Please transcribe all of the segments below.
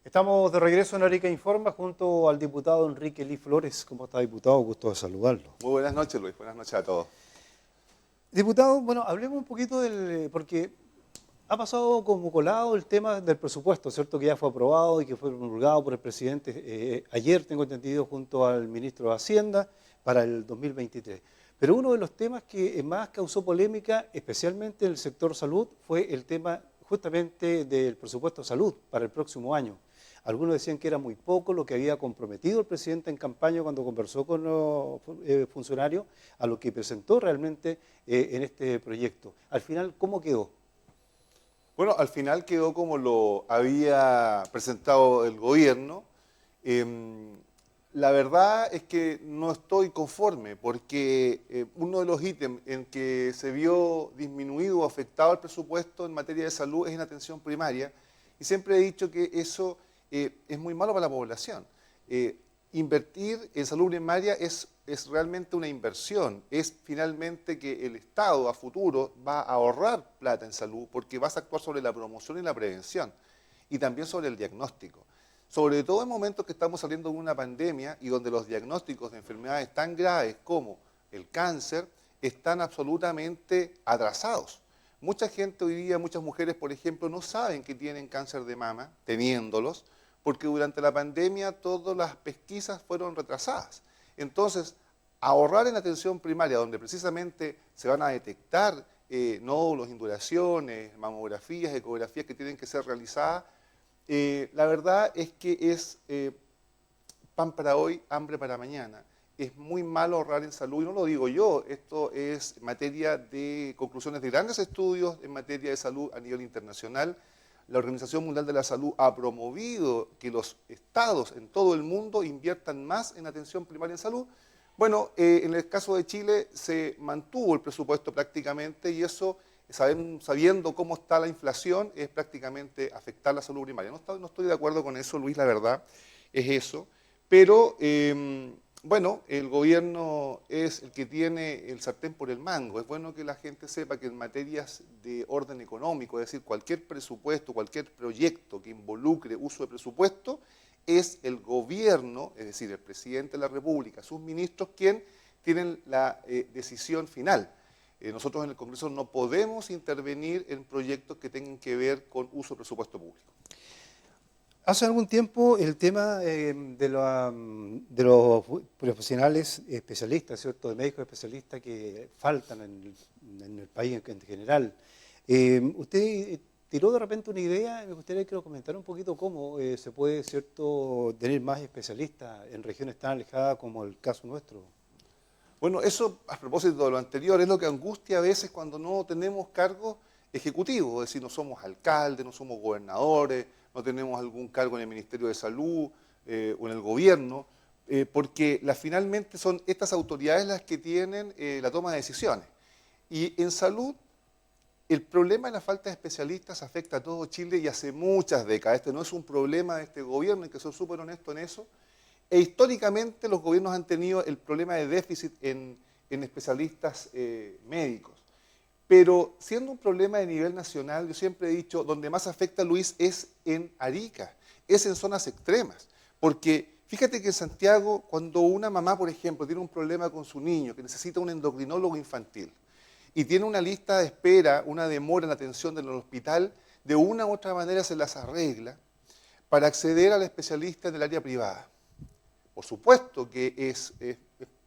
Estamos de regreso en Arica Informa junto al diputado Enrique Lee Flores. ¿Cómo está, diputado? Gusto de saludarlo. Muy buenas noches, Luis. Buenas noches a todos. Diputado, bueno, hablemos un poquito porque ha pasado como colado el tema del presupuesto, ¿cierto? Que ya fue aprobado y que fue promulgado por el presidente ayer, tengo entendido, junto al ministro de Hacienda para el 2023. Pero uno de los temas que más causó polémica, especialmente en el sector salud, fue el tema justamente del presupuesto de salud para el próximo año. Algunos decían que era muy poco lo que había comprometido el presidente en campaña cuando conversó con los funcionarios a lo que presentó realmente en este proyecto. Al final, ¿cómo quedó? Bueno, al final quedó como lo había presentado el gobierno. La verdad es que no estoy conforme porque uno de los ítems en que se vio disminuido o afectado el presupuesto en materia de salud es en atención primaria. Y siempre he dicho que eso es muy malo para la población. Invertir en salud primaria es realmente una inversión, es finalmente que el Estado a futuro va a ahorrar plata en salud porque vas a actuar sobre la promoción y la prevención y también sobre el diagnóstico. Sobre todo en momentos que estamos saliendo de una pandemia y donde los diagnósticos de enfermedades tan graves como el cáncer están absolutamente atrasados. Mucha gente hoy día, muchas mujeres, por ejemplo, no saben que tienen cáncer de mama, teniéndolos, porque durante la pandemia todas las pesquisas fueron retrasadas. Entonces, ahorrar en atención primaria, donde precisamente se van a detectar nódulos, induraciones, mamografías, ecografías que tienen que ser realizadas, la verdad es que es pan para hoy, hambre para mañana. Es muy malo ahorrar en salud, y no lo digo yo, esto es materia de conclusiones de grandes estudios en materia de salud a nivel internacional. La Organización Mundial de la Salud ha promovido que los estados en todo el mundo inviertan más en atención primaria en salud. Bueno, en el caso de Chile se mantuvo el presupuesto prácticamente y eso, sabiendo cómo está la inflación, es prácticamente afectar la salud primaria. No estoy de acuerdo con eso, Luis, la verdad, es eso. Pero, bueno, el gobierno es el que tiene el sartén por el mango. Es bueno que la gente sepa que en materias de orden económico, es decir, cualquier presupuesto, cualquier proyecto que involucre uso de presupuesto, es el gobierno, es decir, el presidente de la República, sus ministros, quien tienen la decisión final. Nosotros en el Congreso no podemos intervenir en proyectos que tengan que ver con uso de presupuesto público. Hace algún tiempo el tema de los profesionales especialistas, ¿cierto? De médicos especialistas que faltan en el país en general. Usted tiró de repente una idea, me gustaría que lo comentara un poquito cómo se puede, ¿cierto?, tener más especialistas en regiones tan alejadas como el caso nuestro. Bueno, eso a propósito de lo anterior es lo que angustia a veces cuando no tenemos cargos ejecutivos, es decir, no somos alcaldes, no somos gobernadores, no tenemos algún cargo en el Ministerio de Salud o en el gobierno, porque finalmente son estas autoridades las que tienen la toma de decisiones. Y en salud, el problema de la falta de especialistas afecta a todo Chile y hace muchas décadas. Este no es un problema de este gobierno, hay que ser súper honesto en eso. E históricamente los gobiernos han tenido el problema de déficit en especialistas médicos. Pero siendo un problema de nivel nacional, yo siempre he dicho, donde más afecta, Luis, es en Arica, es en zonas extremas. Porque fíjate que en Santiago, cuando una mamá, por ejemplo, tiene un problema con su niño, que necesita un endocrinólogo infantil, y tiene una lista de espera, una demora en la atención del hospital, de una u otra manera se las arregla para acceder al especialista en el área privada. Por supuesto que es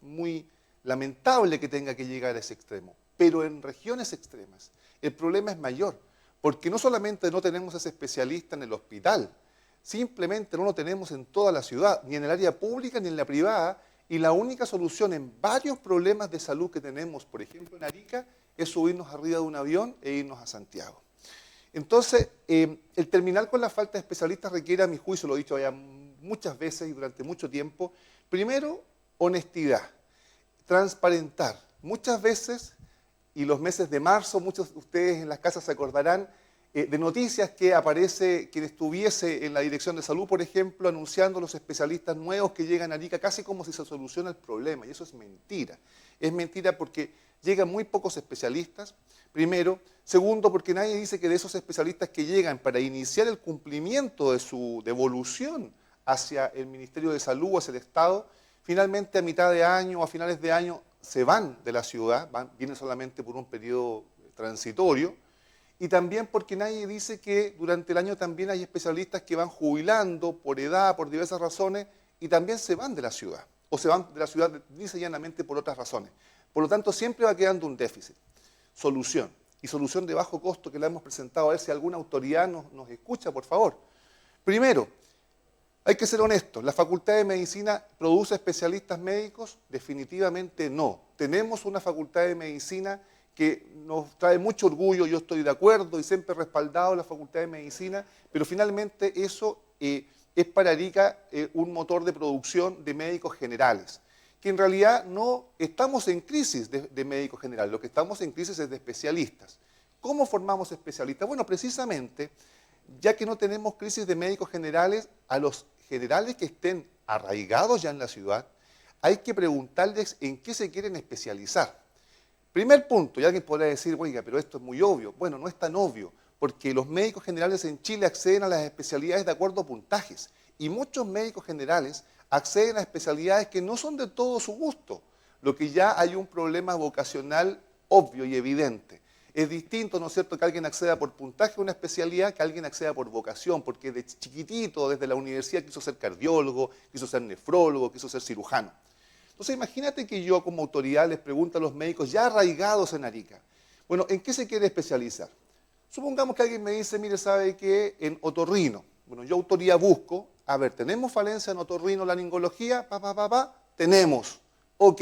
muy lamentable que tenga que llegar a ese extremo, pero en regiones extremas el problema es mayor, porque no solamente no tenemos ese especialista en el hospital, simplemente no lo tenemos en toda la ciudad, ni en el área pública ni en la privada, y la única solución en varios problemas de salud que tenemos, por ejemplo en Arica, es subirnos arriba de un avión e irnos a Santiago. Entonces, el terminar con la falta de especialistas requiere, a mi juicio, lo he dicho ya muchas veces y durante mucho tiempo, primero, honestidad, transparentar. Muchas veces, y los meses de marzo, muchos de ustedes en las casas se acordarán de noticias que aparece quien estuviese en la Dirección de Salud, por ejemplo, anunciando los especialistas nuevos que llegan a Arica, casi como si se soluciona el problema, y eso es mentira. Es mentira porque llegan muy pocos especialistas, primero. Segundo, porque nadie dice que de esos especialistas que llegan para iniciar el cumplimiento de su devolución hacia el Ministerio de Salud o hacia el Estado, finalmente a mitad de año o a finales de año se van de la ciudad, vienen solamente por un periodo transitorio, y también porque nadie dice que durante el año también hay especialistas que van jubilando por edad, por diversas razones, y también se van de la ciudad, o se van de la ciudad lisa y llanamente por otras razones. Por lo tanto, siempre va quedando un déficit. Solución, y solución de bajo costo que la hemos presentado, a ver si alguna autoridad nos escucha, por favor. Primero, hay que ser honestos, ¿la Facultad de Medicina produce especialistas médicos? Definitivamente no. Tenemos una Facultad de Medicina que nos trae mucho orgullo, yo estoy de acuerdo y siempre he respaldado la Facultad de Medicina, pero finalmente eso es para Arica un motor de producción de médicos generales, que en realidad no estamos en crisis de médicos generales, lo que estamos en crisis es de especialistas. ¿Cómo formamos especialistas? Bueno, precisamente, ya que no tenemos crisis de médicos generales, a los generales que estén arraigados ya en la ciudad, hay que preguntarles en qué se quieren especializar. Primer punto, y alguien podrá decir, oiga, pero esto es muy obvio. Bueno, no es tan obvio, porque los médicos generales en Chile acceden a las especialidades de acuerdo a puntajes, y muchos médicos generales acceden a especialidades que no son de todo su gusto, lo que ya hay un problema vocacional obvio y evidente. Es distinto, ¿no es cierto?, que alguien acceda por puntaje a una especialidad que alguien acceda por vocación, porque de chiquitito, desde la universidad, quiso ser cardiólogo, quiso ser nefrólogo, quiso ser cirujano. Entonces, imagínate que yo como autoridad les pregunto a los médicos ya arraigados en Arica, bueno, ¿en qué se quiere especializar? Supongamos que alguien me dice, mire, ¿sabe qué? En otorrino. Bueno, yo autoridad busco, a ver, ¿tenemos falencia en otorrinolaringología? Tenemos. Ok.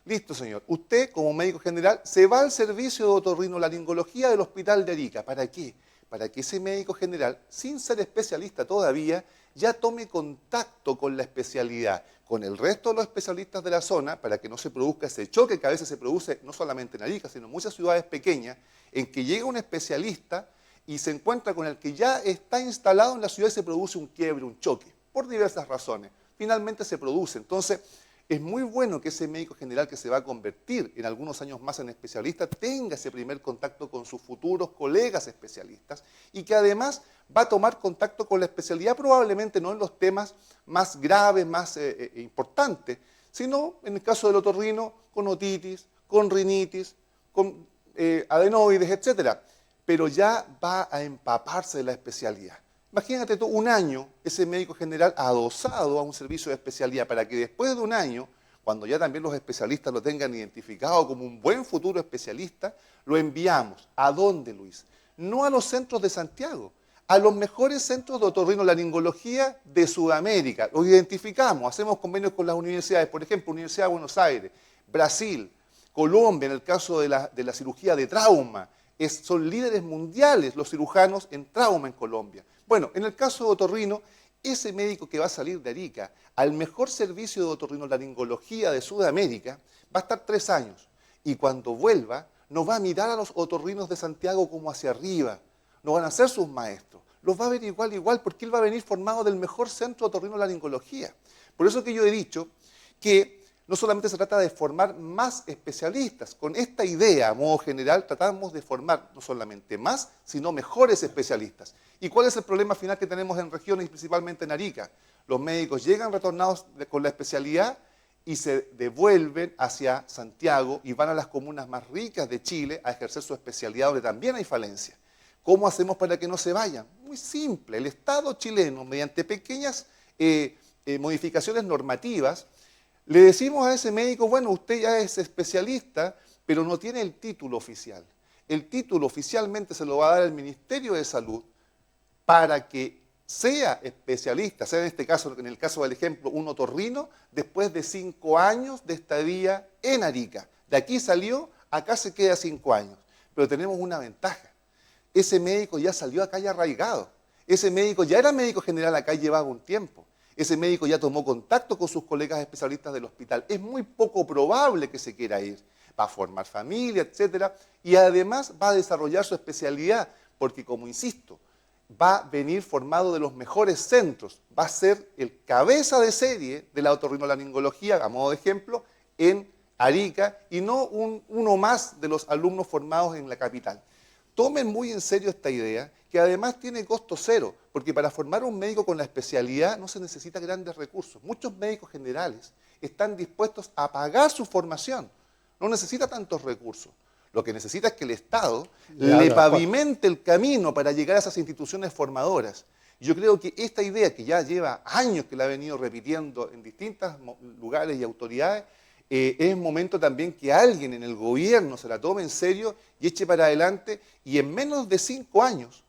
Listo, señor. Usted, como médico general, se va al servicio de otorrinolaringología del Hospital de Arica. ¿Para qué? Para que ese médico general, sin ser especialista todavía, ya tome contacto con la especialidad, con el resto de los especialistas de la zona, para que no se produzca ese choque que a veces se produce no solamente en Arica, sino en muchas ciudades pequeñas, en que llega un especialista y se encuentra con el que ya está instalado en la ciudad y se produce un quiebre, un choque, por diversas razones. Finalmente se produce. Entonces, es muy bueno que ese médico general que se va a convertir en algunos años más en especialista tenga ese primer contacto con sus futuros colegas especialistas y que además va a tomar contacto con la especialidad probablemente no en los temas más graves, más importantes, sino en el caso del otorrino con otitis, con rinitis, con adenoides, etcétera. Pero ya va a empaparse de la especialidad. Imagínate tú, un año, ese médico general adosado a un servicio de especialidad para que después de un año, cuando ya también los especialistas lo tengan identificado como un buen futuro especialista, lo enviamos. ¿A dónde, Luis? No a los centros de Santiago, a los mejores centros de otorrinolaringología de Sudamérica. Los identificamos, hacemos convenios con las universidades, por ejemplo, Universidad de Buenos Aires, Brasil, Colombia, en el caso de la cirugía de trauma. Son líderes mundiales los cirujanos en trauma en Colombia. Bueno, en el caso de otorrino, ese médico que va a salir de Arica al mejor servicio de otorrinolaringología de Sudamérica va a estar 3 años y cuando vuelva no va a mirar a los otorrinos de Santiago como hacia arriba, no van a ser sus maestros, los va a ver igual porque él va a venir formado del mejor centro de otorrinolaringología. Por eso que yo he dicho que no solamente se trata de formar más especialistas, con esta idea, a modo general, tratamos de formar no solamente más, sino mejores especialistas. ¿Y cuál es el problema final que tenemos en regiones y principalmente en Arica? Los médicos llegan retornados con la especialidad y se devuelven hacia Santiago y van a las comunas más ricas de Chile a ejercer su especialidad donde también hay falencia. ¿Cómo hacemos para que no se vayan? Muy simple, el Estado chileno, mediante pequeñas modificaciones normativas, le decimos a ese médico, bueno, usted ya es especialista, pero no tiene el título oficial. El título oficialmente se lo va a dar el Ministerio de Salud para que sea especialista, sea en este caso, en el caso del ejemplo, un otorrino, después de 5 años de estadía en Arica. De aquí salió, acá se queda 5 años. Pero tenemos una ventaja. Ese médico ya salió acá ya arraigado. Ese médico ya era médico general acá y llevaba un tiempo. Ese médico ya tomó contacto con sus colegas especialistas del hospital. Es muy poco probable que se quiera ir. Va a formar familia, etcétera, y además va a desarrollar su especialidad, porque como insisto, va a venir formado de los mejores centros. Va a ser el cabeza de serie de la otorrinolaringología, a modo de ejemplo, en Arica y no uno más de los alumnos formados en la capital. Tomen muy en serio esta idea, que además tiene costo cero, porque para formar un médico con la especialidad no se necesita grandes recursos. Muchos médicos generales están dispuestos a pagar su formación, no necesita tantos recursos. Lo que necesita es que el Estado le pavimente el camino para llegar a esas instituciones formadoras. Yo creo que esta idea, que ya lleva años que la ha venido repitiendo en distintos lugares y autoridades, es momento también que alguien en el gobierno se la tome en serio y eche para adelante, y en menos de 5 años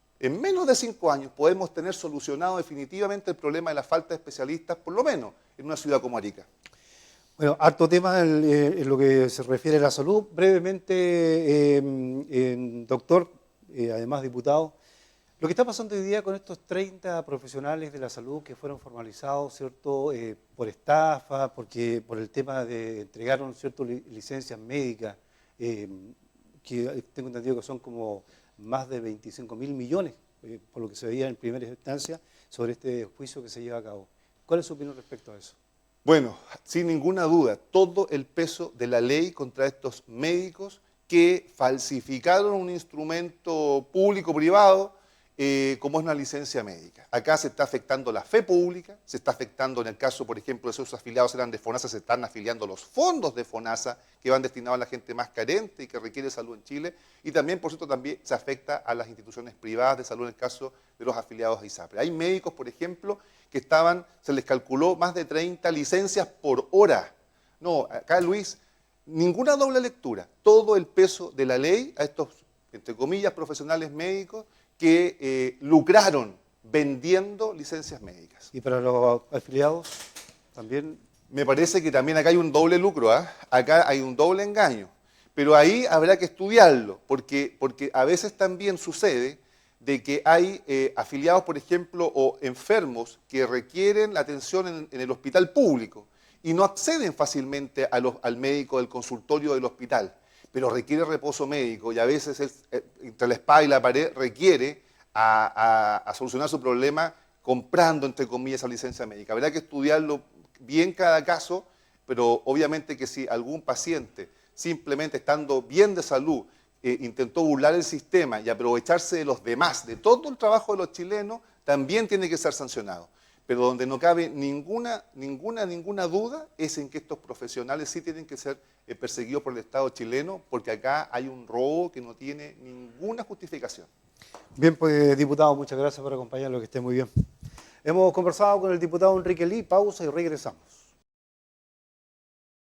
podemos tener solucionado definitivamente el problema de la falta de especialistas, por lo menos en una ciudad como Arica. Bueno, harto tema en lo que se refiere a la salud. Brevemente, doctor, además diputado, lo que está pasando hoy día con estos 30 profesionales de la salud que fueron formalizados, ¿cierto?, por estafa, porque por el tema de entregaron, ¿cierto?, licencias médicas, que tengo entendido que son como más de 25.000 millones, por lo que se veía en primera instancia, sobre este juicio que se lleva a cabo. ¿Cuál es su opinión respecto a eso? Bueno, sin ninguna duda, todo el peso de la ley contra estos médicos que falsificaron un instrumento público-privado, como es una licencia médica. Acá se está afectando la fe pública, se está afectando, en el caso, por ejemplo, de esos afiliados eran de FONASA, se están afiliando los fondos de FONASA que van destinados a la gente más carente y que requiere salud en Chile, y también, por cierto, también se afecta a las instituciones privadas de salud en el caso de los afiliados a ISAPRE. Hay médicos, por ejemplo, que se les calculó más de 30 licencias por hora. No, acá, Luis, ninguna doble lectura, todo el peso de la ley a estos, entre comillas, profesionales médicos que lucraron vendiendo licencias médicas. ¿Y para los afiliados también? Me parece que también acá hay un doble lucro, ¿eh? Acá hay un doble engaño, pero ahí habrá que estudiarlo, porque a veces también sucede de que hay afiliados, por ejemplo, o enfermos que requieren la atención en el hospital público y no acceden fácilmente al médico del consultorio del hospital, pero requiere reposo médico y a veces entre la espada y la pared requiere a solucionar su problema comprando, entre comillas, esa licencia médica. Habrá que estudiarlo bien cada caso, pero obviamente que si algún paciente, simplemente estando bien de salud, intentó burlar el sistema y aprovecharse de los demás, de todo el trabajo de los chilenos, también tiene que ser sancionado. Pero donde no cabe ninguna duda es en que estos profesionales sí tienen que ser perseguidos por el Estado chileno, porque acá hay un robo que no tiene ninguna justificación. Bien, pues, diputado, muchas gracias por acompañarnos, que esté muy bien. Hemos conversado con el diputado Enrique Ly, pausa y regresamos.